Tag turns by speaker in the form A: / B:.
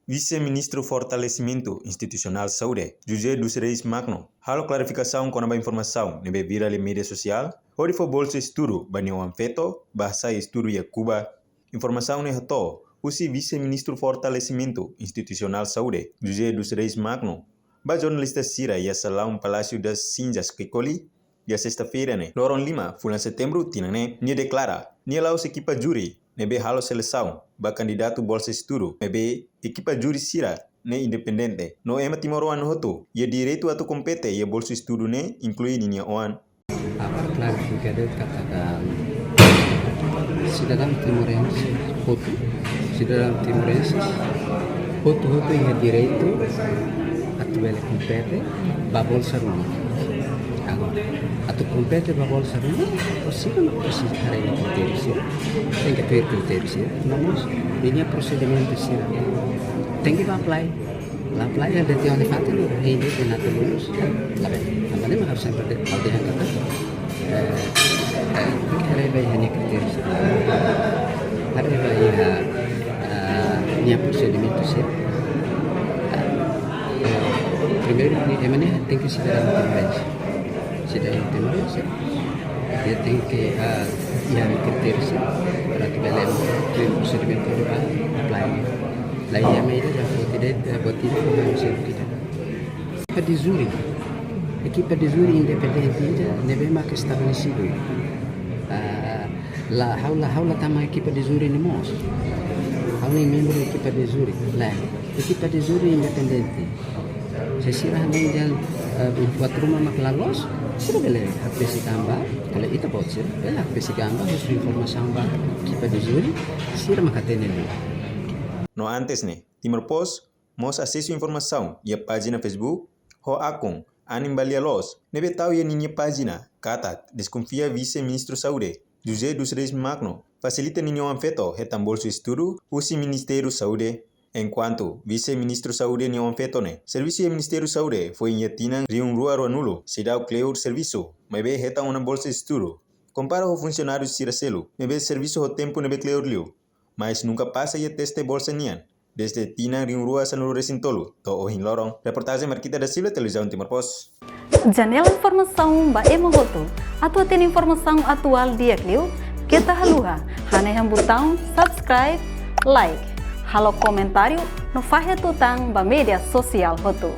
A: Vice-Ministro Fortalecimento Institucional Saúde, José dos Reis Magno, halo clarificação com a informação nebe viral em mídia social, onde foi bolsa estudo banho anfeto, bahasa estudo ya Cuba, informação ne hato, usi Vice-Ministro Fortalecimento Institucional Saúde, José dos Reis Magno, ba jornalista Sira ya Salão Palácio das Cinzas Kekoli, ya sexta-feira ne, lorong 5, bulan setembro, tinane, nia declara, nia laus equipa juri, nebe halo seleção, ba candidato bolsa estudo, nebe equipa juri Sira, ne independente, no ema timoroan hoto, ya direito atu compete ya bolsa estudo ne, inclui nia oan.
B: Para clarificar katakan cidadão timorense, cidadão timorense, hoto yang direito atu bela compete ba bolsa rumah. Agora, atu compete ba bolsa rumah, possível não precisa para ele critério, tem que ter critério, vamos, ini procedimento sih, tem que apply. La playa de Tiong de Fatin, ini di Natulus, la bem, também mas harus ada yang kata, ada banyak kriteria, ada banyak procedimento sih. Primeiro, emangnya tem que cidadão timorense, dia tem que yang kriteria para que belém procedimento de apply. La IAMEIDA já foi debatida por uma kita. Equipa de júri independente deve mais estabelecido. La haula tama equipa de júri ni mos. Haula membro equipa de júri. La equipa de júri independente. Sesirah ni dan buat rumah mak lalos. Sudah boleh habis gambar. Kalau itu bocor, boleh habis gambar harus informasi gambar equipa de júri. Sira makatene ni.
A: No antes ne, Timor Post, mos acesso informação e a página Facebook, ho akun, animbalia los, nebe tahu ya ninha página, kata, desconfia Vice-Ministro Saúde, José dos Reis Magno, facilita ninho anfeto, retam bolso estudo, usi Ministério Saúde, enquanto Vice-Ministro Saúde ninho anfeto ne, serviço e Ministério Saúde, foi em Yatina, Rium Rua Nulo, se dá o cleur serviço, mebe retam uma bolsa estudo, compara o funcionário Siracelo, nebe serviço o tempo nebe cleur liu, mas nunca passa ya teste bolsa nian. Desde Tina Riung Rua Sanuru Resintolu, to Ohin Lorong. Reportagem Marquita da Silva, Televisão Timor Post.
C: Janela informação ba emohoto. Atua tem informação atual dia kliu. Kita haluha. Hane yang botão subscribe, like. Halo comentário no fahe tutang ba media sosial hoto.